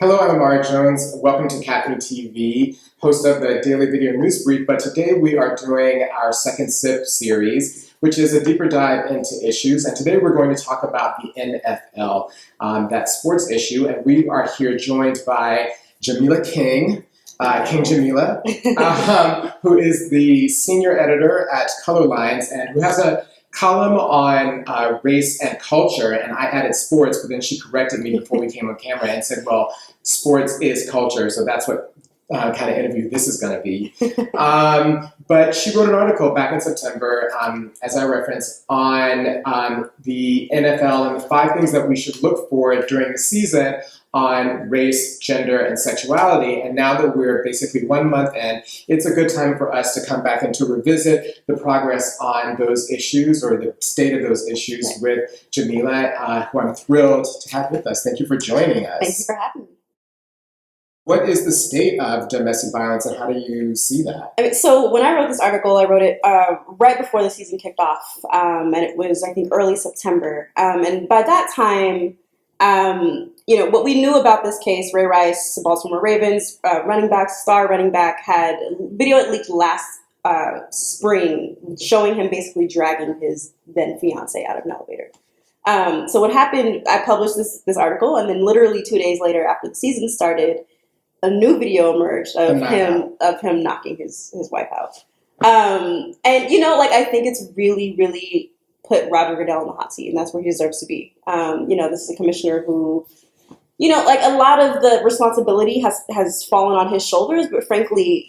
Hello, I'm Amara Jones. Welcome to caffeineTV, host of the Daily Video News Brief. But today we are doing our second SIP series, which is a deeper dive into issues. And today we're going to talk about the NFL, that sports issue. And we are here joined by Jamilah King, King Jamilah, who is the senior editor at Colorlines and who has a column on race and culture, and I added sports, but then she corrected me before we came on camera and said, well, sports is culture, so that's what kind of interview this is going to be. But she wrote an article back in September, as I referenced, on the NFL and the 5 things that we should look for during the season on race, gender, and sexuality. And now that we're basically 1 month in, it's a good time for us to come back and to revisit the progress on those issues or the state of those issues with Jamilah, who I'm thrilled to have with us. Thank you for joining us. Thank you for having me. What is the state of domestic violence and how do you see that? So when I wrote this article, I wrote it right before the season kicked off. And it was, I think, early September. And by that time, what we knew about this case, Ray Rice, Baltimore Ravens, star running back, had video leaked last spring showing him basically dragging his then fiance out of an elevator. So what happened, I published this article, and then literally 2 days later after the season started, a new video emerged of him knocking his wife out. And, I think it's really, really put Roger Goodell in the hot seat, and that's where he deserves to be. This is a commissioner who, a lot of the responsibility has fallen on his shoulders, but frankly,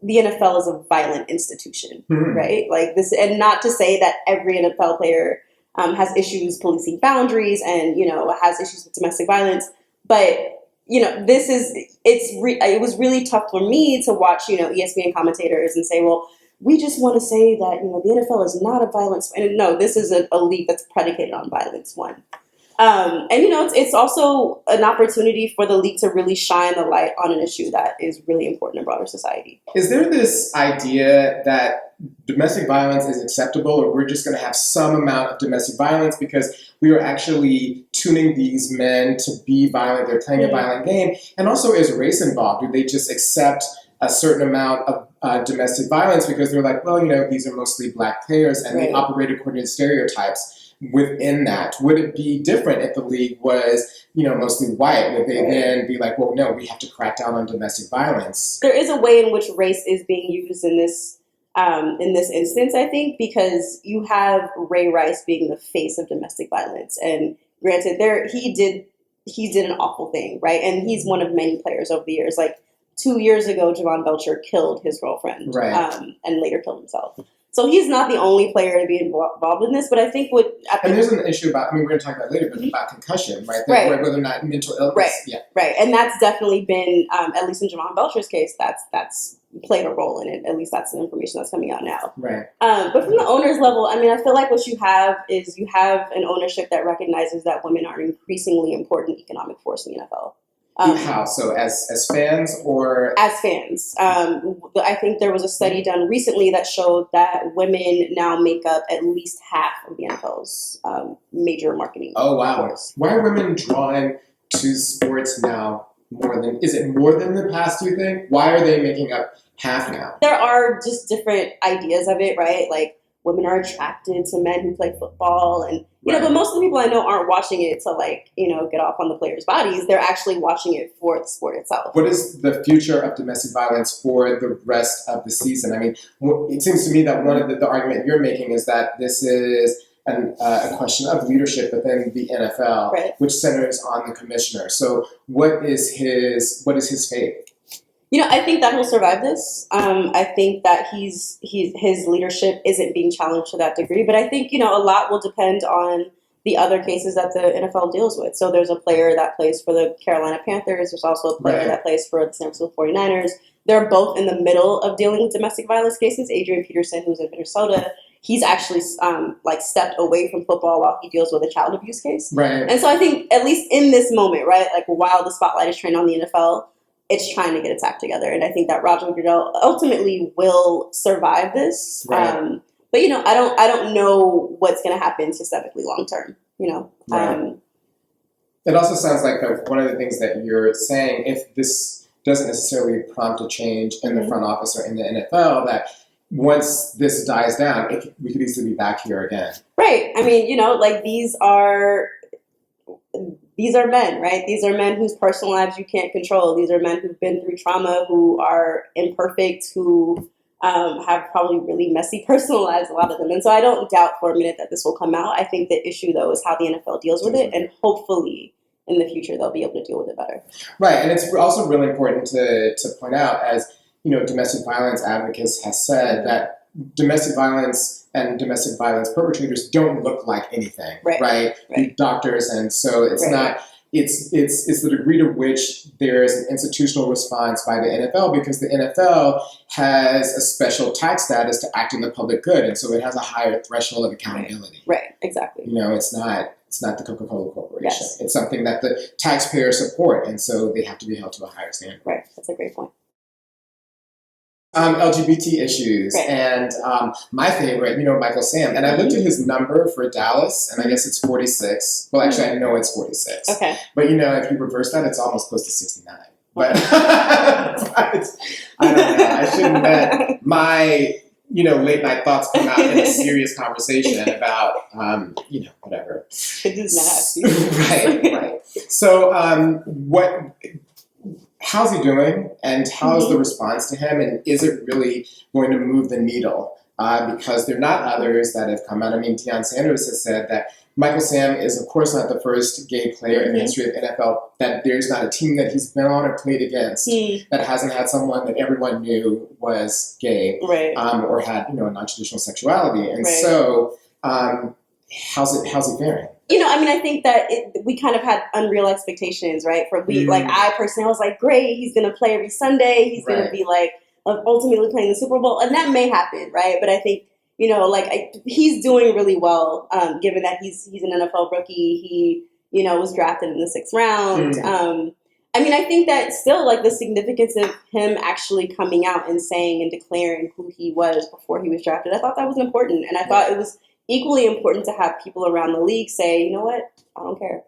the NFL is a violent institution, right? Like this, and not to say that every NFL player has issues policing boundaries and, has issues with domestic violence, but it was really tough for me to watch, ESPN commentators and say, well, we just want to say that, the NFL is not a violence. And no, this is a league that's predicated on violence, one. It's also an opportunity for the league to really shine the light on an issue that is really important in broader society. Is there this idea that domestic violence is acceptable, or we're just going to have some amount of domestic violence because we are actually tuning these men to be violent, they're playing a violent game? And also, is race involved? Do they just accept a certain amount of domestic violence because they're like, well, these are mostly Black players and they operate according to stereotypes within that? Would it be different if the league was, mostly white? Would they then be like, well, no, we have to crack down on domestic violence? There is a way in which race is being used in this instance, I think, because you have Ray Rice being the face of domestic violence. And granted, he did an awful thing, right? And he's one of many players over the years. Like 2 years ago, Javon Belcher killed his girlfriend and later killed himself. So he's not the only player to be involved in this, but I think and there's an issue about, we're going to talk about later, but about concussion, right? Whether or not mental illness. Right. And that's definitely been, at least in Javon Belcher's case, that's played a role in it. At least that's the information that's coming out now. Right. But from the owner's level, I feel like what you have is you have an ownership that recognizes that women are an increasingly important economic force in the NFL. How? So as fans or? As fans. I think there was a study done recently that showed that women now make up at least half of the NFL's major marketing force. Why are women drawn to sports now is it more than the past, do you think? Why are they making up half now? There are just different ideas of it, right? Like, women are attracted to men who play football and, but most of the people I know aren't watching it to get off on the players' bodies. They're actually watching it for the sport itself. What is the future of domestic violence for the rest of the season? It seems to me that one of the argument you're making is that this is a question of leadership within the NFL, which centers on the commissioner. So what is his fate? I think that he'll survive this. I think that his leadership isn't being challenged to that degree. But I think, a lot will depend on the other cases that the NFL deals with. So there's a player that plays for the Carolina Panthers. There's also a player that plays for the San Francisco 49ers. They're both in the middle of dealing with domestic violence cases. Adrian Peterson, who's in Minnesota, he's actually stepped away from football while he deals with a child abuse case. Right. And so I think, at least in this moment, right, like while the spotlight is trained on the NFL, it's trying to get its act together. And I think that Roger Goodell ultimately will survive this. Right. But, I don't know what's going to happen systemically long term, Right. It also sounds like that one of the things that you're saying, if this doesn't necessarily prompt a change in the front office or in the NFL, that once this dies down, we could easily be back here again. Right. I mean, like these are men, right? These are men whose personal lives you can't control. These are men who've been through trauma, who are imperfect, who have probably really messy personal lives, a lot of them. And so I don't doubt for a minute that this will come out. I think the issue, though, is how the NFL deals with it. And hopefully in the future, they'll be able to deal with it better. Right. And it's also really important to point out, as domestic violence advocates has said, that domestic violence and domestic violence perpetrators don't look like anything, right? Doctors, and so it's not. It's the degree to which there is an institutional response by the NFL, because the NFL has a special tax status to act in the public good, and so it has a higher threshold of accountability. Right. Exactly. It's not the Coca-Cola Corporation. Yes. It's something that the taxpayers support, and so they have to be held to a higher standard. Right. That's a great point. LGBT issues, and my favorite, Michael Sam. And I looked at his number for Dallas, and I guess it's 46. Well, actually, I know it's 46. Okay. But, if you reverse that, it's almost close to 69. But, but I don't know. I shouldn't let my, late night thoughts come out in a serious conversation about, whatever. It does not have to. Right. So, how's he doing, and how's the response to him, and is it really going to move the needle? Because there are not others that have come out. I mean, DeSean Sanders has said that Michael Sam is, of course, not the first gay player in the history of NFL, that there's not a team that he's been on or played against that hasn't had someone that everyone knew was gay, or had, a non-traditional sexuality. And so, how's he faring? I think that we kind of had unreal expectations, right? I personally was like, great, he's going to play every Sunday. He's going to be ultimately playing the Super Bowl. And that may happen, right? But I think, he's doing really well, given that he's an NFL rookie. He, was drafted in the 6th round. I think that still, the significance of him actually coming out and saying and declaring who he was before he was drafted, I thought that was important. And I thought it was equally important to have people around the league say, you know what, I don't care.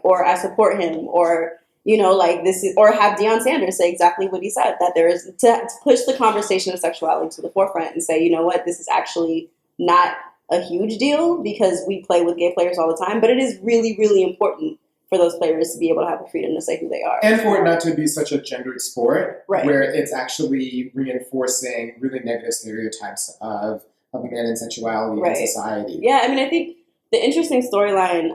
Or I support him, or, this is, or have DeSean Sanders say exactly what he said, that there is to push the conversation of sexuality to the forefront and say, you know what, this is actually not a huge deal because we play with gay players all the time, but it is really, really important for those players to be able to have the freedom to say who they are. And for it not to be such a gendered sport, where it's actually reinforcing really negative stereotypes of men and sexuality in society. Yeah, I think the interesting storyline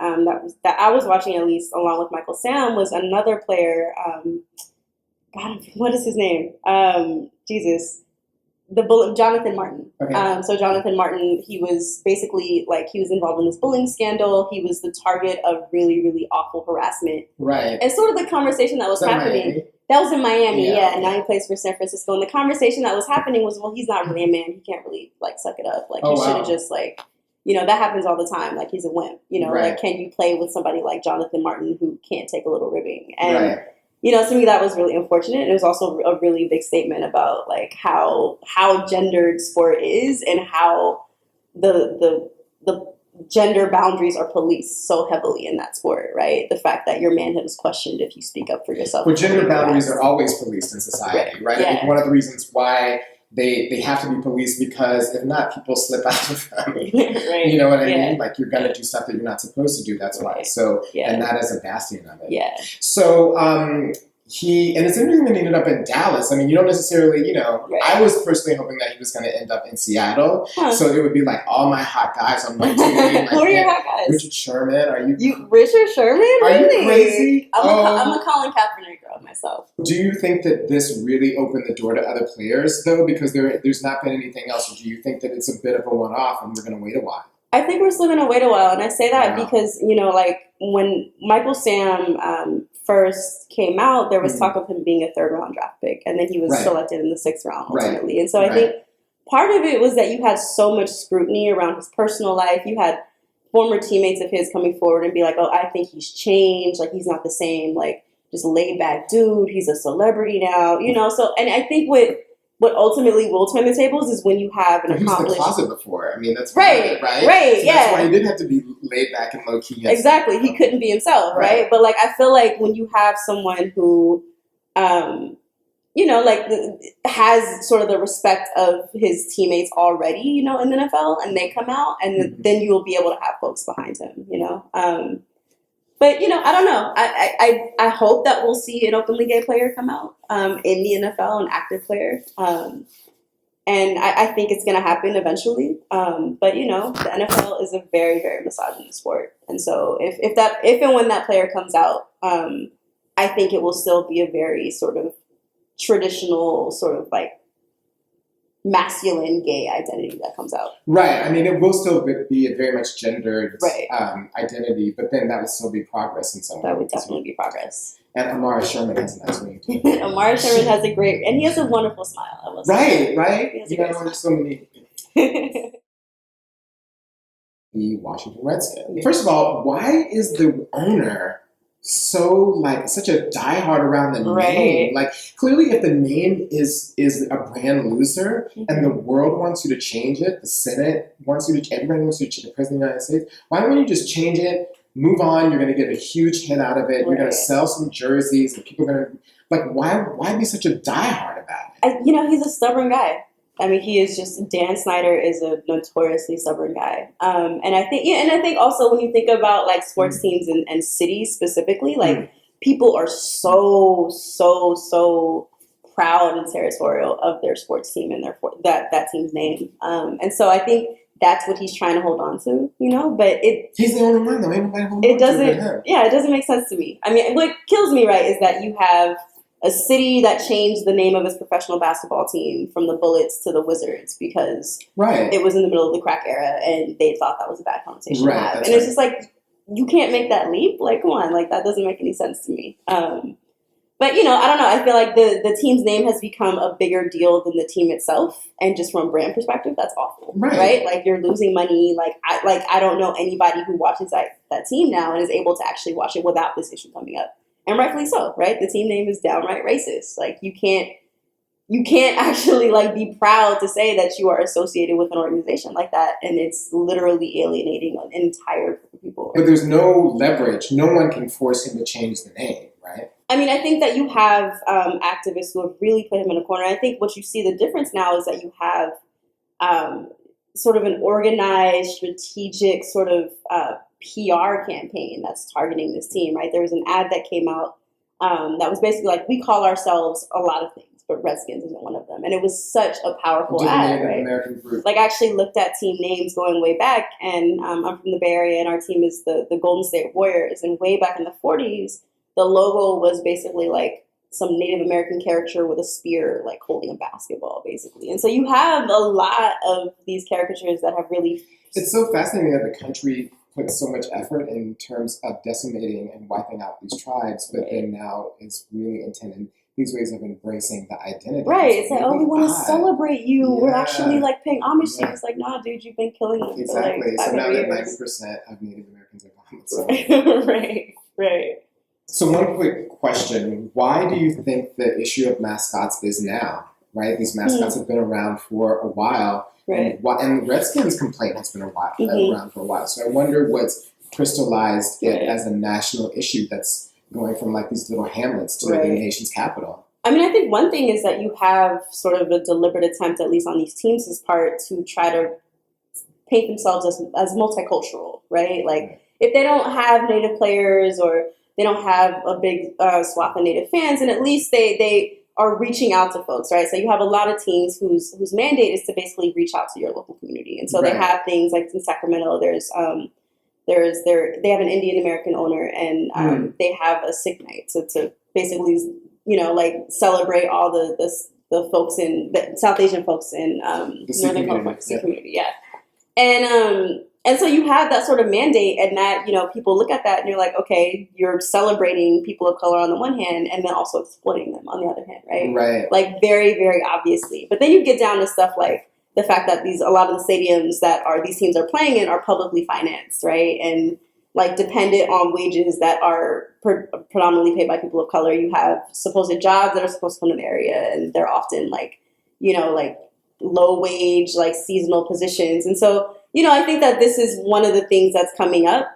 that I was watching, at least along with Michael Sam, was another player. What is his name? Jonathan Martin. Okay. So Jonathan Martin, he was basically he was involved in this bullying scandal. He was the target of really, really awful harassment. Right. And sort of the conversation that was happening. Miami? That was in Miami, and now he plays for San Francisco. And the conversation that was happening was, well, he's not really a man. He can't really suck it up. He should have just that happens all the time. He's a wimp. Can you play with somebody like Jonathan Martin who can't take a little ribbing? And to me that was really unfortunate. And it was also a really big statement about how gendered sport is and how the gender boundaries are policed so heavily in that sport, right? The fact that your manhood is questioned if you speak up for yourself. Well, gender boundaries are always policed in society, right? Yeah. I think one of the reasons why they have to be policed, because if not, people slip out of them. You know what I mean? You're going to do stuff that you're not supposed to do, that's why. So, and that is a bastion of it. Yeah. So, and it's interesting that he ended up in Dallas. You don't necessarily, I was personally hoping that he was going to end up in Seattle. Huh. So it would be all my hot guys on my team. Who are your hot guys? Richard Sherman. Are you Richard Sherman? Are you crazy? I'm a Colin Kaepernick girl myself. Do you think that this really opened the door to other players, though? Because there's not been anything else. Or do you think that it's a bit of a one-off and we're going to wait a while? I think we're still going to wait a while. And I say that because, when Michael Sam first came out, there was talk of him being a 3rd round draft pick. And then he was selected in the 6th round ultimately. Right. And so I think part of it was that you had so much scrutiny around his personal life. You had former teammates of his coming forward and be like, oh, I think he's changed. He's not the same, just laid back dude. He's a celebrity now, So, and I think what what ultimately will turn the tables is when you have an He was in the accomplished. closet before. I mean, that's Right, right? right, So yeah. that's why he didn't have to be laid back and low key. Exactly, he couldn't be himself, right? But like, I feel like when you have someone who, like has sort of the respect of his teammates already, in the NFL, and they come out, and then you will be able to have folks behind him, But I don't know. I hope that we'll see an openly gay player come out in the NFL, an active player, and I think it's going to happen eventually. But the NFL is a very, very misogynist sport, and so if and when that player comes out, I think it will still be a very sort of traditional, sort of like masculine gay identity that comes out. Right. I mean, it will still be a very much gendered right. Identity, but then that would still be progress in some way. That would definitely be progress. And Amara Sherman has a nice ring too. Amara Sherman has a great, and he has a wonderful smile. I will say. Right. He has a great smile. There's so many. The Washington Redskins. First of all, why is the owner so such a diehard around the name? Like, clearly, if the name is a brand loser and the world wants you to change it, the Senate wants you to, everybody wants you to change the President of the United States, why don't you just change it, move on, you're going to get a huge hit out of it, you're going to sell some jerseys, and people are going to, why be such a diehard about it? He's a stubborn guy. I mean, he is just, Dan Snyder is a notoriously stubborn guy. And I think also when you think about like sports teams and cities specifically, like people are so proud and territorial of their sports team and that team's name. And so I think that's what he's trying to hold on to, but he's the only one though. Ain't nobody holding on to him. Yeah, it doesn't make sense to me. I mean, what kills me, right, is that you have a city that changed the name of its professional basketball team from the Bullets to the Wizards because it was in the middle of the crack era and they thought that was a bad connotation to have. And it's just like, you can't make that leap. Like, come on, like that doesn't make any sense to me. But, I don't know. I feel like the team's name has become a bigger deal than the team itself. And just from a brand perspective, that's awful. Right? Like, you're losing money. Like, I don't know anybody who watches that team now and is able to actually watch it without this issue coming up. And rightfully so, right? The team name is downright racist. Like, you can't actually like be proud to say that you are associated with an organization like that, and it's literally alienating an entire group of people. But there's no leverage. No one can force him to change the name, right? I mean, I think that you have activists who have really put him in a corner. I think what you see the difference now is that you have sort of an organized, strategic sort of PR campaign that's targeting this team, right? There was an ad that came out that was basically like, we call ourselves a lot of things, but Redskins isn't one of them. And it was such a powerful ad, right? American group. Like, I actually looked at team names going way back, and I'm from the Bay Area, and our team is the Golden State Warriors. And way back in the 40s, the logo was basically like some Native American character with a spear, like holding a basketball, basically. And so you have a lot of these caricatures that have really... It's so fascinating that the country put so much effort in terms of decimating and wiping out these tribes, but then now is really intending these ways of embracing the identity. Right. It's like, we want to celebrate you. Yeah. We're actually like paying homage to you. It's like, nah, dude, you've been killing them. Exactly. For, like, so now that 90% of Native Americans are gone. So. Right. So one quick question. Why do you think the issue of mascots is now? Right? These mascots have been around for a while. Right. And the Redskins complaint has been around for a while. So I wonder what's crystallized it as a national issue that's going from like these little hamlets to the nation's capital. I mean, I think one thing is that you have sort of a deliberate attempt, at least on these teams' part, to try to paint themselves as multicultural, right? Like, if they don't have Native players or they don't have a big swath of Native fans, and at least they are reaching out to folks, right? So you have a lot of teams whose mandate is to basically reach out to your local community. And so they have things like in Sacramento, they have an Indian American owner, and they have a Sikh night to basically, like celebrate all the folks in the South Asian folks in Northern California, Sikh community, And so you have that sort of mandate, and that, people look at that and you're like, okay, you're celebrating people of color on the one hand and then also exploiting them on the other hand, right? Right. Like, very, very obviously. But then you get down to stuff like the fact that a lot of the stadiums that these teams are playing in are publicly financed, right? And like dependent on wages that are predominantly paid by people of color. You have supposed jobs that are supposed to come in the area, and they're often like, like low wage, like seasonal positions. And so, I think that this is one of the things that's coming up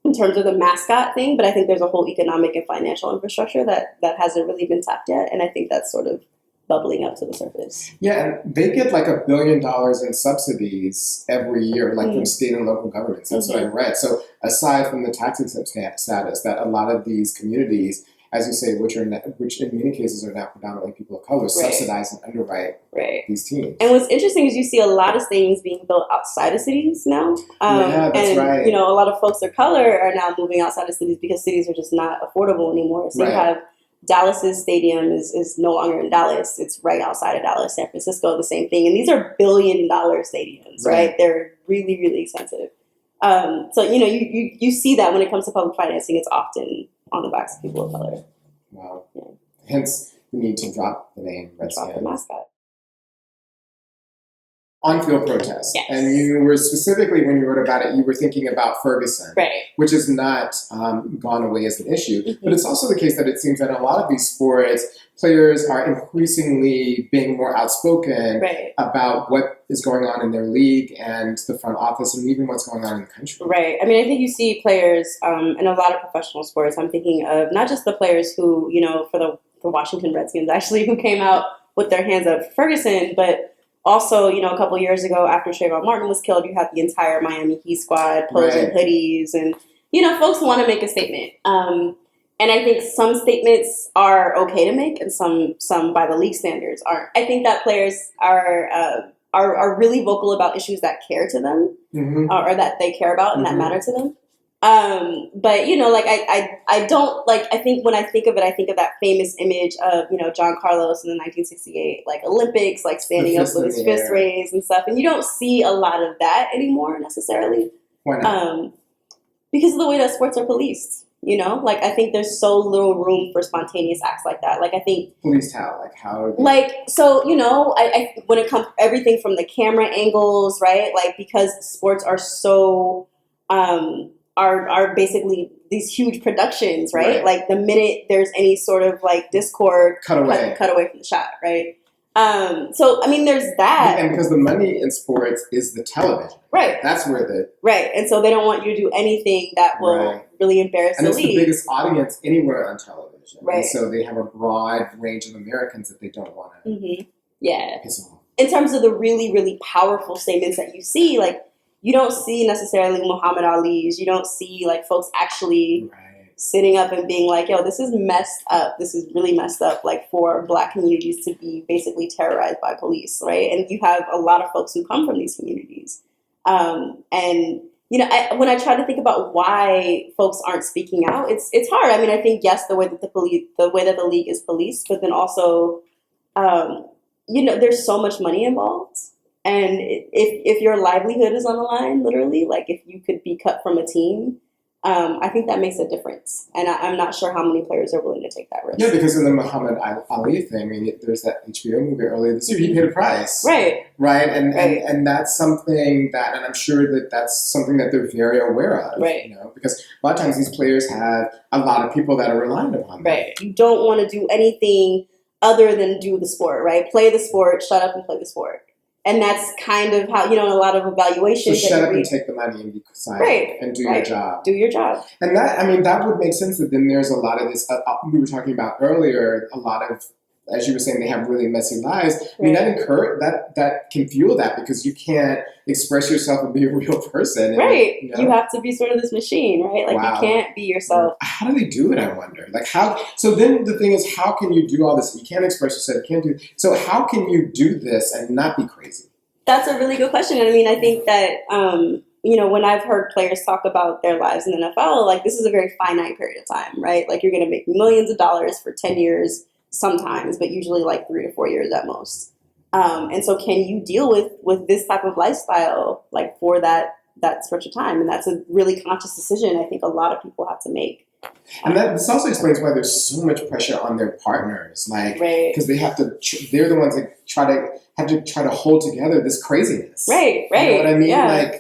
in terms of the mascot thing, but I think there's a whole economic and financial infrastructure that hasn't really been tapped yet. And I think that's sort of bubbling up to the surface. Yeah, and they get like $1 billion in subsidies every year, like from state and local governments. That's what I read. So aside from the tax exempt status, that a lot of these communities, as you say, which in many cases are now predominantly people of color, subsidize and underwrite these teams. And what's interesting is you see a lot of stadiums being built outside of cities now. Yeah, that's right. A lot of folks of color are now moving outside of cities because cities are just not affordable anymore. So you have Dallas's stadium is no longer in Dallas. It's right outside of Dallas. San Francisco, the same thing. And these are $1 billion stadiums, right? They're really, really expensive. So, you see that when it comes to public financing, it's often on the backs of people of color. Wow. Yeah. Hence the need to drop the name Redskins. Drop the mascot. On-field protests. Yes. And you were specifically, when you wrote about it, you were thinking about Ferguson, which has not gone away as an issue. But it's also the case that it seems that in a lot of these sports, players are increasingly being more outspoken about what is going on in their league and the front office and even what's going on in the country. Right. I mean, I think you see players in a lot of professional sports. I'm thinking of not just the players who, for the Washington Redskins, actually, who came out with their hands up for Ferguson, but also, a couple years ago after Trayvon Martin was killed, you had the entire Miami Heat squad posing hoodies and, folks want to make a statement. And I think some statements are okay to make and some by the league standards aren't. I think that players are really vocal about issues that care to them or that they care about and that matter to them. But, I don't, I think when I think of it, I think of that famous image of, John Carlos in the 1968, Olympics, standing up with his fist raised and stuff. And you don't see a lot of that anymore necessarily. Why not? Because of the way that sports are policed, I think there's so little room for spontaneous acts like that. I think. Policed how? How? I when it comes, everything from the camera angles, right? Because sports are so, are basically these huge productions, right? The minute there's any sort of discord, cut away from the shot, right? So I mean, there's that, and because the money in sports is the television, right? That's where and so they don't want you to do anything that will really embarrass the league. And it's the biggest audience anywhere on television, right? And so they have a broad range of Americans that they don't want to piss off. In terms of the really, really powerful statements that you see, you don't see necessarily Muhammad Ali's. You don't see folks actually sitting up and being like, yo, this is messed up. This is really messed up, for Black communities to be basically terrorized by police, right? And you have a lot of folks who come from these communities. When I try to think about why folks aren't speaking out, it's hard. I mean, I think, yes, the way that the league is policed, but then also, there's so much money involved. And if your livelihood is on the line, literally, if you could be cut from a team, I think that makes a difference. And I'm not sure how many players are willing to take that risk. Yeah, because in the Muhammad Ali thing, I mean, there's that HBO movie earlier this year, he paid a price. Right. And that's something that, and I'm sure that's something that they're very aware of. Right. Because a lot of times these players have a lot of people that are relying upon them. Right. You don't want to do anything other than do the sport, right? Play the sport, shut up and play the sport. And that's kind of how, a lot of evaluations. So shut up and take the money and be silent and do your job. Do your job. And that would make sense that then there's a lot of this, we were talking about earlier, a lot of, as you were saying, they have really messy lives. I mean, that can fuel that because you can't express yourself and be a real person. Right. You have to be sort of this machine, right? You can't be yourself. How do they do it, I wonder? So then the thing is, how can you do all this? You can't express yourself, you can't do, so how can you do this and not be crazy? That's a really good question. And I mean, I think that, when I've heard players talk about their lives in the NFL, this is a very finite period of time, right? You're going to make millions of dollars for 10 years sometimes, but usually 3 to 4 years at most. And so can you deal with this type of lifestyle, for that stretch of time? And that's a really conscious decision I think a lot of people have to make. And this also explains why there's so much pressure on their partners, because they have to, they're the ones that have to try to hold together this craziness. Right. You know what I mean? Yeah.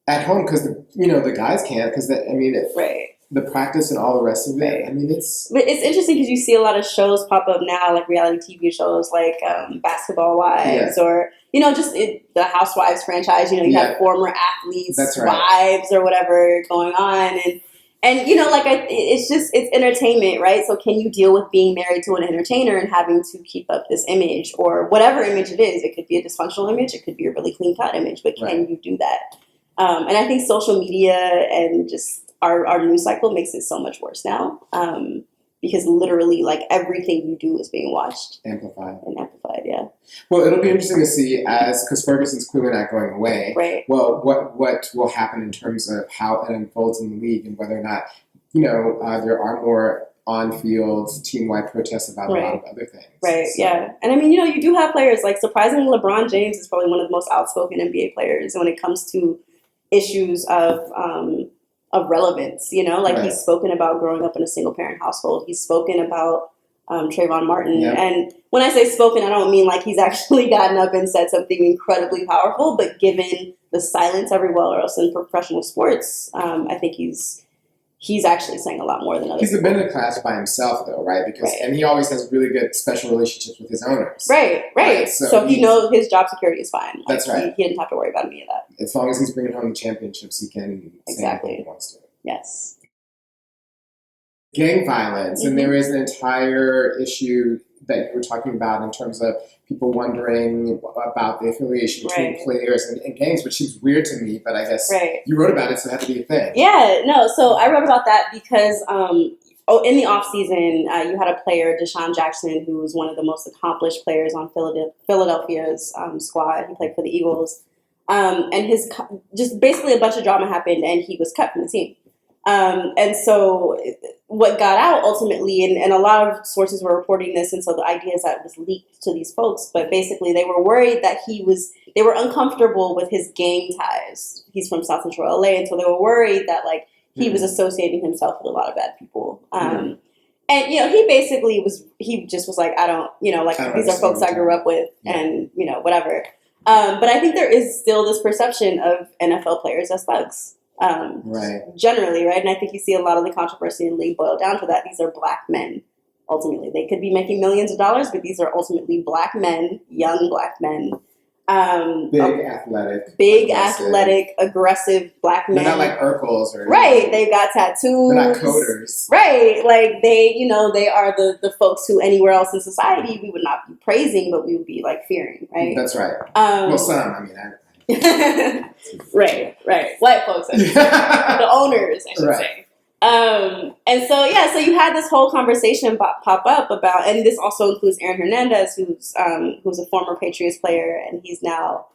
At home, because the guys can't, because Right. the practice and all the rest of it. Right. I mean, it's... But it's interesting because you see a lot of shows pop up now, like reality TV shows like Basketball Wives or, just the Housewives franchise. You have former athletes' wives or whatever going on. And it's entertainment, right? So can you deal with being married to an entertainer and having to keep up this image or whatever image it is? It could be a dysfunctional image. It could be a really clean-cut image. But can you do that? And I think social media and just our news cycle makes it so much worse now because literally like everything you do is being watched. Amplified, yeah. Well, it'll be interesting to see because Ferguson's clearly not going away. Right. Well, what will happen in terms of how it unfolds in the league and whether or not, there are more on-field team-wide protests about a lot of other things. Right, so. Yeah. And I mean, you do have players like surprisingly LeBron James is probably one of the most outspoken NBA players when it comes to issues of relevance, he's spoken about growing up in a single parent household. He's spoken about Trayvon Martin. Yep. And when I say spoken, I don't mean like he's actually gotten up and said something incredibly powerful, but given the silence everywhere else in professional sports, I think he's actually saying a lot more than others. He's been in a class by himself though, right? Because and he always has really good special relationships with his owners. Right. So he knows his job security is fine. That's right. He didn't have to worry about any of that. As long as he's bringing home the championships, he can say anything he wants to. Yes. Gang violence, and there is an entire issue that you were talking about in terms of people wondering about the affiliation between players and gangs, which seems weird to me, but I guess you wrote about it, so it had to be a thing. Yeah, no, so I wrote about that because in the offseason, you had a player, DeSean Jackson, who was one of the most accomplished players on Philadelphia's squad. He played for the Eagles. And just basically a bunch of drama happened, and he was cut from the team. And so what got out ultimately, and a lot of sources were reporting this, and so the idea is that it was leaked to these folks, but basically they were worried that they were uncomfortable with his gang ties. He's from South Central LA, and so they were worried that he was associating himself with a lot of bad people. And, he just was like, I don't these are folks I grew up with and, whatever. But I think there is still this perception of NFL players as thugs. Generally, right? And I think you see a lot of the controversy in the league boil down to that. These are black men, ultimately. They could be making millions of dollars, but these are ultimately black men, young black men. Big, athletic, aggressive black men. They're not like Urkels or... Right, they've got tattoos. They're not coders. Right, like they are the folks who anywhere else in society we would not be praising, but we would be fearing, right? That's right. Well, some, Right. White folks, I should say. The owners, I should say. And so you had this whole conversation pop up about, and this also includes Aaron Hernandez, who's a former Patriots player, and he's now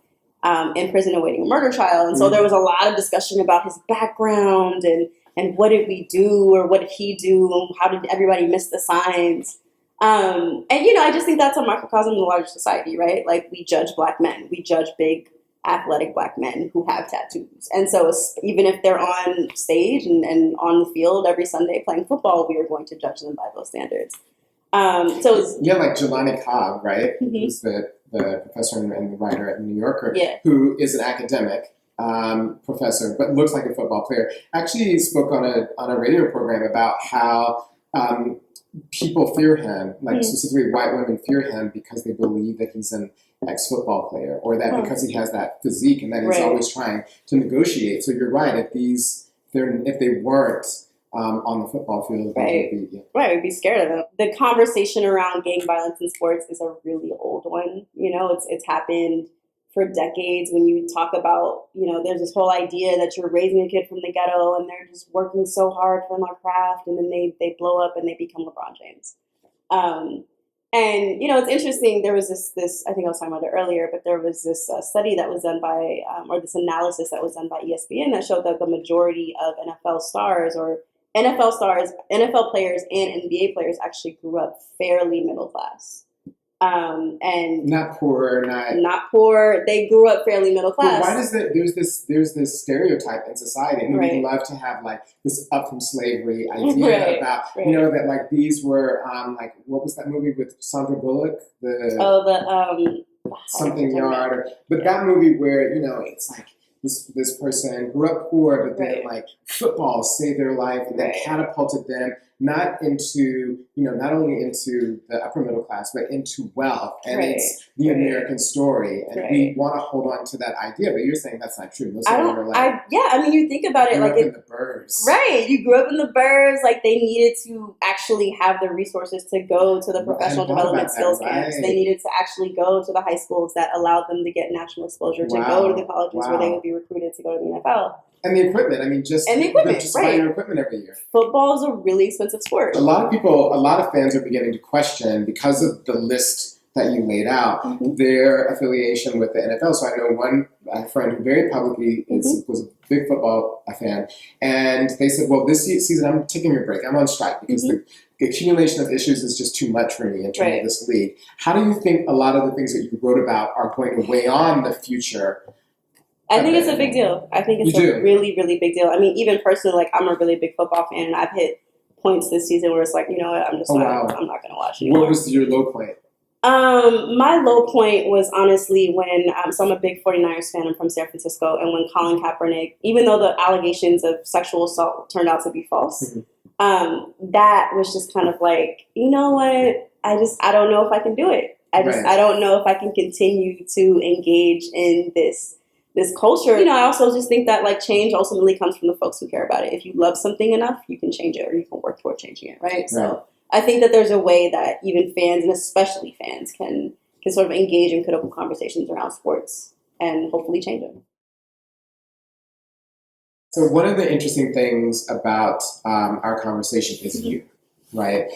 in prison awaiting a murder trial. And so there was a lot of discussion about his background and what did we do or what did he do and how did everybody miss the signs. I just think that's a microcosm of the larger society, right? Like we judge black men, we judge big athletic black men who have tattoos. And so even if they're on stage and on the field every Sunday playing football, we are going to judge them by those standards. Like Jelani Cobb, right? Who's the professor and the writer at the New Yorker, who is an academic professor, but looks like a football player. Actually, he spoke on a radio program about how people fear him, specifically white women fear him because they believe that he's an ex-football player, or that because he has that physique and that he's always trying to negotiate. So you're right. If they weren't on the football field, we'd be scared of them. The conversation around gang violence in sports is a really old one. It's happened for decades. When you talk about, there's this whole idea that you're raising a kid from the ghetto and they're just working so hard for their craft, and then they blow up and they become LeBron James. And, it's interesting, there was this, I think I was talking about it earlier, but there was this study that was done by, or this analysis that was done by ESPN that showed that the majority of NFL players and NBA players actually grew up fairly middle class. And not poor. They grew up fairly middle class. But why does there's this stereotype in society, and we love to have this up from slavery idea about that these were what was that movie with Sandra Bullock, something yard, but that movie where it's this person grew up poor, but then Right. like football saved their life and then Right. catapulted them not into, not only into the upper middle class, but into wealth. And Right. it's the Right. American story. And Right. we want to hold on to that idea, but you're saying that's not true. Most I of them don't. are like, I mean, you think about it, grew like up in the burbs. right. You grew up in the burbs. Like they needed to actually have the resources to go to the I professional hadn't thought development about that, skills camps. right. They needed to actually go to the high schools that allowed them to get national exposure, to Wow. go to the colleges where they Wow. would be recruited to go to the NFL. And the equipment, I mean, just And the equipment, just buy right. your equipment every year. Football is a really expensive sport. A lot of fans are beginning to question, because of the list that you laid out, Mhm. their affiliation with the NFL. So I know one friend who very publicly was a big football fan, and they said, well, this season I'm taking a break. I'm on strike because the accumulation of issues is just too much for me in terms of this league. How do you think a lot of the things that you wrote about are going to weigh on the future? I think it's a big deal. I think it's a really, really big deal. I mean, even personally, like I'm a really big football fan, and I've hit points this season where it's like, you know what, I'm just I'm not going to watch anymore. What was your low point? My low point was honestly when, so I'm a big 49ers fan. I'm from San Francisco. And when Colin Kaepernick, even though the allegations of sexual assault turned out to be false, that was just kind of like, you know what? I don't know if I can do it. I don't know if I can continue to engage in this culture. I also just think that like change ultimately comes from the folks who care about it. If you love something enough, you can change it, or you can work toward changing it, right? So I think that there's a way that even fans, and especially fans, can sort of engage in critical conversations around sports and hopefully change them. So one of the interesting things about our conversation is you, right?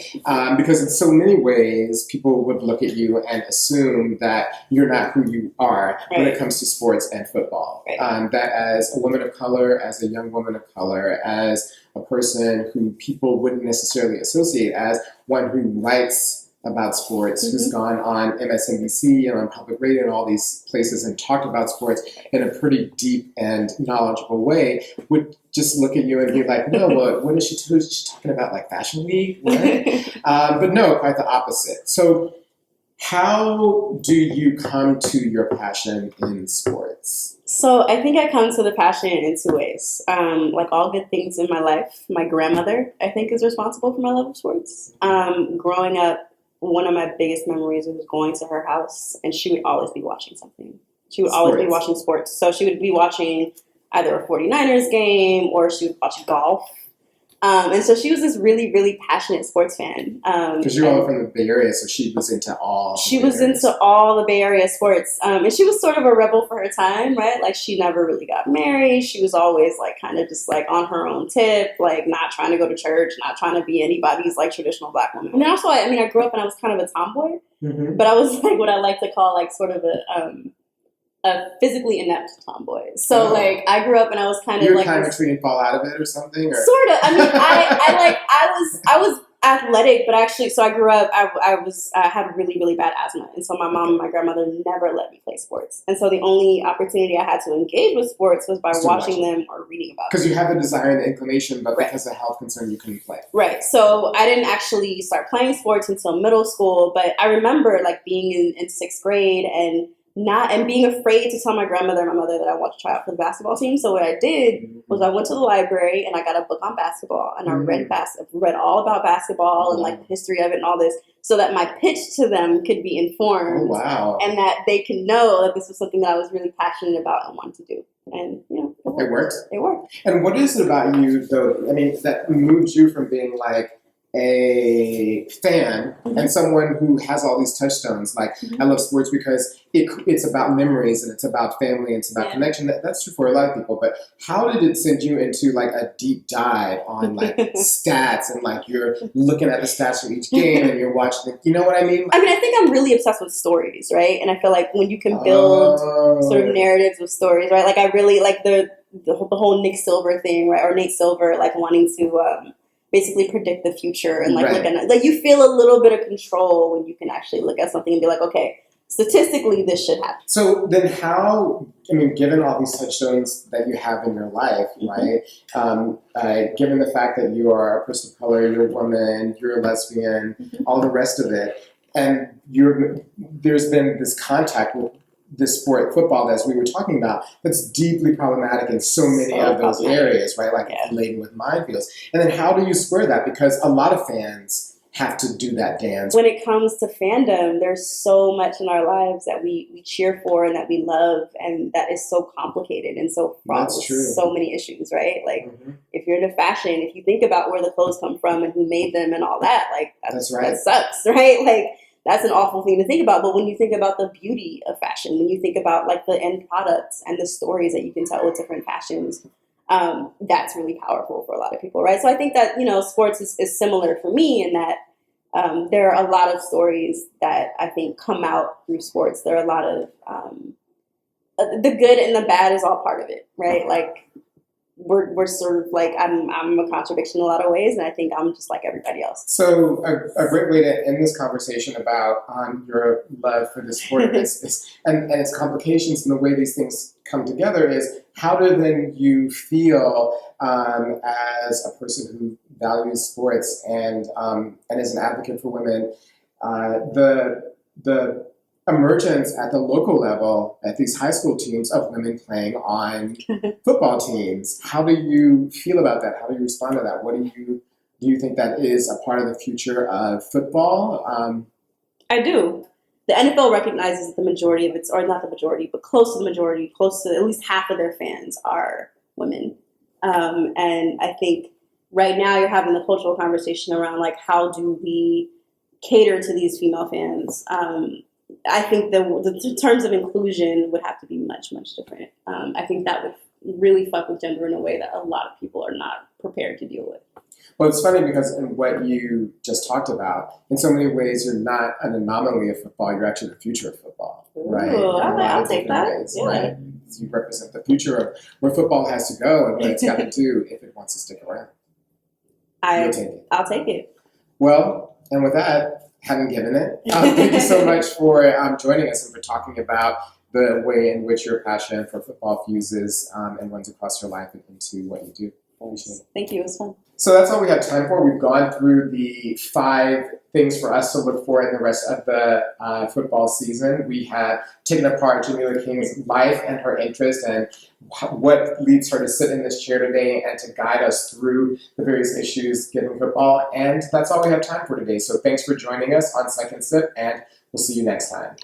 Because in so many ways, people would look at you and assume that you're not who you are when it comes to sports and football. That as a woman of color, as a young woman of color, as a person who people wouldn't necessarily associate as one who writes about sports, who's gone on MSNBC and on public radio and all these places and talked about sports in a pretty deep and knowledgeable way, would just look at you and be like, no, what is she talking about, like Fashion Week? Right? But no, quite the opposite. So how do you come to your passion in sports? So I think I come to the passion in two ways. Like all good things in my life, my grandmother, I think, is responsible for my love of sports. Growing up, one of my biggest memories was going to her house, and she would always be watching something. She would always be watching sports. So she would be watching either a 49ers game, or she would watch golf. And so she was this really, really passionate sports fan. Because you're all from the Bay Area, so she was into all. She was into all the Bay Area sports, and she was sort of a rebel for her time, right? Like she never really got married. She was always like kind of just like on her own tip, like not trying to go to church, not trying to be anybody's like traditional Black woman. And then also, I grew up and I was kind of a tomboy, but I was like what I like to call like sort of a physically inept tomboy. So like I grew up and I was kind of you were like kind of between fall out of it or something, or? Sort of. I mean, I was athletic, but actually, so I grew up. I had really, really bad asthma, and so my mom and my grandmother never let me play sports. And so the only opportunity I had to engage with sports was by watching them or reading about them. Because you have the desire and the inclination, but because of health concern, you couldn't play. Right. So I didn't actually start playing sports until middle school, but I remember like being in sixth grade and being afraid to tell my grandmother and my mother that I wanted to try out for the basketball team. So what I did was I went to the library and I got a book on basketball, and I read all about basketball and like the history of it and all this, so that my pitch to them could be informed. And that they could know that this was something that I was really passionate about and wanted to do. And it worked. It worked. And what is it about you, though? I mean, that moved you from being like a fan and someone who has all these touchstones. Like, I love sports because it's about memories and it's about family and it's about connection. That's true for a lot of people. But how did it send you into like a deep dive on like stats, and like you're looking at the stats for each game and you're watching it? You know what I mean? I mean, I think I'm really obsessed with stories, right? And I feel like when you can build sort of narratives with stories, right? Like I really like the whole Nick Silver thing, right? Or Nate Silver, like wanting to basically predict the future and like look at it. Like you feel a little bit of control when you can actually look at something and be like, okay, statistically this should happen. So then how, I mean, given all these touchstones that you have in your life, right? Given the fact that you are a person of color, you're a woman, you're a lesbian, all the rest of it, and there's been this contact with this sport, football, as we were talking about, that's deeply problematic in so many of those areas, right? Like laden with minefields. And then how do you square that? Because a lot of fans have to do that dance. When it comes to fandom, there's so much in our lives that we cheer for and that we love, and that is so complicated and so fraught with so many issues, right? Like, if you're into fashion, if you think about where the clothes come from and who made them and all that, like, that's right. That sucks, right? Like, that's an awful thing to think about. But when you think about the beauty of fashion, when you think about, like, the end products and the stories that you can tell with different fashions, that's really powerful for a lot of people, right? So I think that, sports is similar for me in that there are a lot of stories that I think come out through sports. There are a lot of the good and the bad is all part of it, right? Like, we're sort of like, I'm a contradiction in a lot of ways, and I think I'm just like everybody else. So a great way to end this conversation about your love for the sport is and its complications and the way these things come together is, how do then you feel as a person who values sports and is an advocate for women, the emergence at the local level at these high school teams of women playing on football teams? How do you feel about that? How do you respond to that? What do you think that is a part of the future of football? I do. The NFL recognizes the majority of its, or not the majority, but close to the majority, close to at least half of their fans are women. And I think right now you're having the cultural conversation around, like, how do we cater to these female fans? I think the terms of inclusion would have to be much, much different. I think that would really fuck with gender in a way that a lot of people are not prepared to deal with. Well, it's funny because in what you just talked about, in so many ways, you're not an anomaly of football. You're actually the future of football, right? Ooh, I'll take that. Ways, right? You represent the future of where football has to go and what it's got to do if it wants to stick around. You'll take it. I'll take it. Well, and with that, having given it, thank you so much for joining us and for talking about the way in which your passion for football fuses and runs across your life and into what you do. Thank you. It was fun. So that's all we have time for. We've gone through the 5 things for us to look for in the rest of the football season. We have taken apart Jamilah King's life and her interest and what leads her to sit in this chair today and to guide us through the various issues given football. And that's all we have time for today. So thanks for joining us on Second Sip, and we'll see you next time.